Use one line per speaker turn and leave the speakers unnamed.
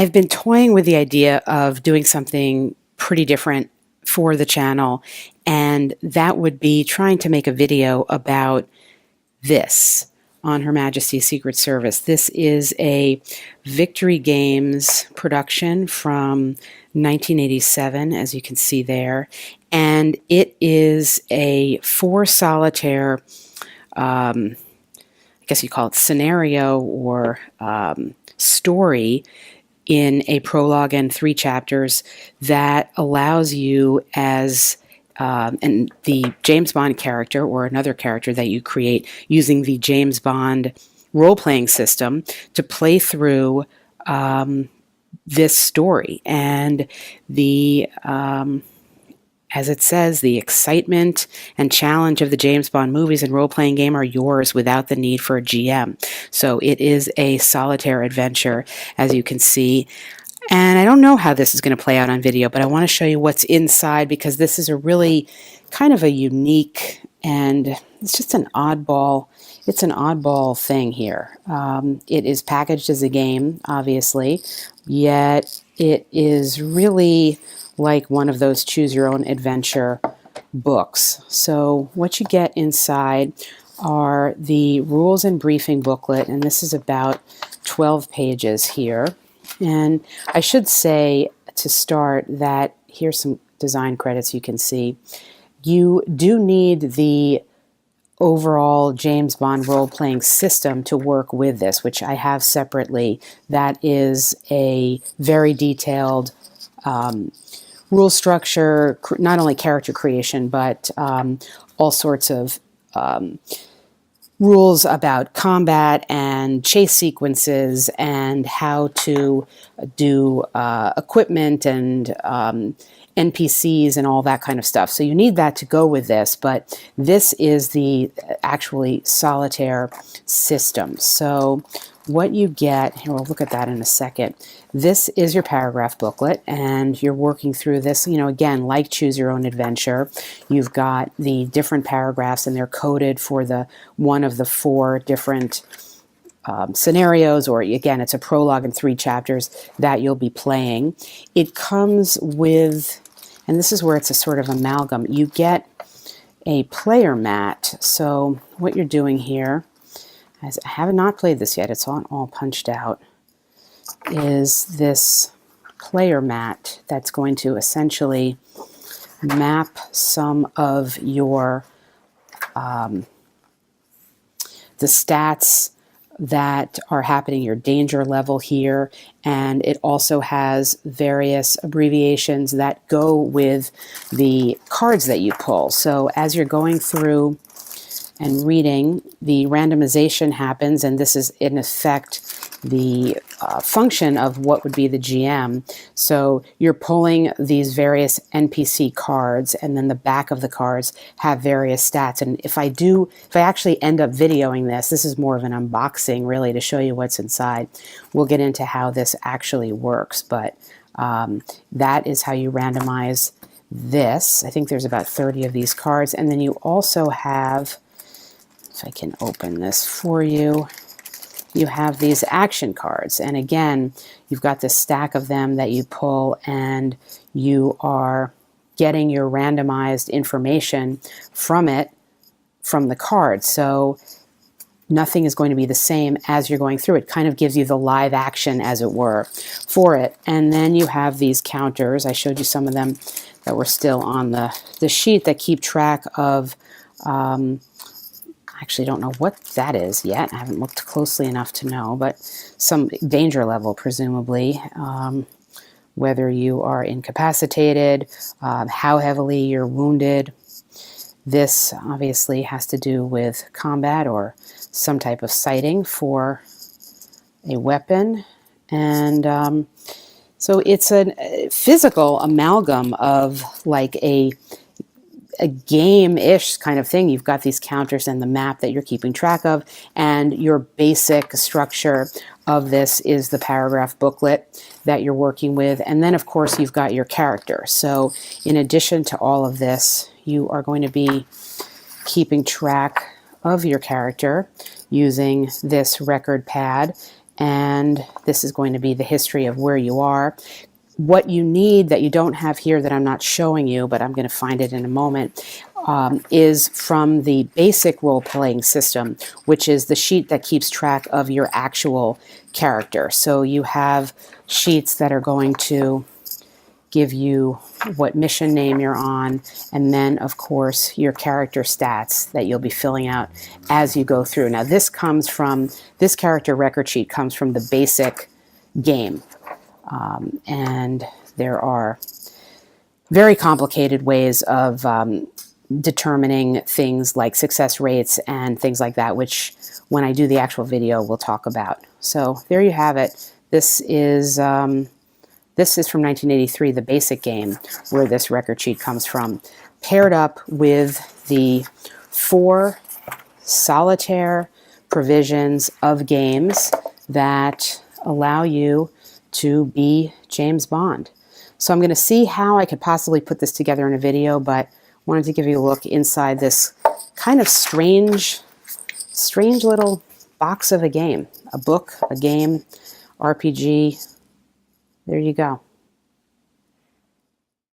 I've been toying with the idea of doing something pretty different for the channel, and that would be trying to make a video about this on Her Majesty's Secret Service. This is a Victory Games production from 1987, as you can see there, and it is a 4 solitaire, I guess you call it scenario or story in a prologue and 3 chapters that allows you as and the James Bond character or another character that you create using the James Bond role-playing system to play through this story. And the as it says, the excitement and challenge of the James Bond movies and role-playing game are yours without the need for a GM. So it is a solitaire adventure, as you can see. And I don't know how this is going to play out on video, but I want to show you what's inside because this is a really kind of a unique and it's just an oddball, it's an oddball thing here. It is packaged as a game, obviously, yet it is really like one of those choose your own adventure books. So what you get inside are the rules and briefing booklet, and this is about 12 pages here. And I should say to start that here's some design credits you can see. You do need the overall James Bond role-playing system to work with this, which I have separately. That is a very detailed rule structure, not only character creation, but all sorts of rules about combat and chase sequences and how to do equipment and NPCs and all that kind of stuff. So you need that to go with this, but this is the actually solitaire system. So what you get, here we'll look at that in a second. This is your paragraph booklet, and you're working through this, you know, again, like Choose Your Own Adventure. You've got the different paragraphs, and they're coded for the one of the 4 different scenarios, or again, it's a prologue and 3 chapters that you'll be playing. It comes with, and this is where it's a sort of amalgam, you get a player mat. So what you're doing here, as I have not played this yet, it's all punched out, is this player mat that's going to essentially map some of your the stats that are happening, your danger level here, and it also has various abbreviations that go with the cards that you pull. So as you're going through and reading, the randomization happens, and this is in effect the function of what would be the GM. So you're pulling these various NPC cards, and then the back of the cards have various stats. And if I actually end up videoing this is more of an unboxing really to show you what's inside. We'll get into how this actually works, but that is how you randomize this. I think there's about 30 of these cards, and then you also have, if I can open this for you, you have these action cards. And again, you've got this stack of them that you pull, and you are getting your randomized information from it, from the card. So nothing is going to be the same as you're going through. It kind of gives you the live action, as it were, for it. And then you have these counters. I showed you some of them that were still on the sheet that keep track of actually don't know what that is yet. I haven't looked closely enough to know, but some danger level, presumably, whether you are incapacitated, how heavily you're wounded. This obviously has to do with combat or some type of sighting for a weapon. And so it's a physical amalgam of like a game-ish kind of thing. You've got these counters and the map that you're keeping track of, and your basic structure of this is the paragraph booklet that you're working with. And then, of course, you've got your character. So in addition to all of this, you are going to be keeping track of your character using this record pad. and this is going to be the history of where you are. What you need that you don't have here that I'm not showing you, but I'm going to find it in a moment, is from the basic role-playing system, which is the sheet that keeps track of your actual character. So you have sheets that are going to give you what mission name you're on, and then, of course, your character stats that you'll be filling out as you go through. Now, this character record sheet comes from the basic game. And there are very complicated ways of determining things like success rates and things like that, which when I do the actual video, we'll talk about. So there you have it. This is from 1983, the basic game, where this record sheet comes from, paired up with the 4 solitaire provisions of games that allow you to be James Bond. So I'm going to see how I could possibly put this together in a video, but wanted to give you a look inside this kind of strange little box of a game. A book, a game, RPG. There you go.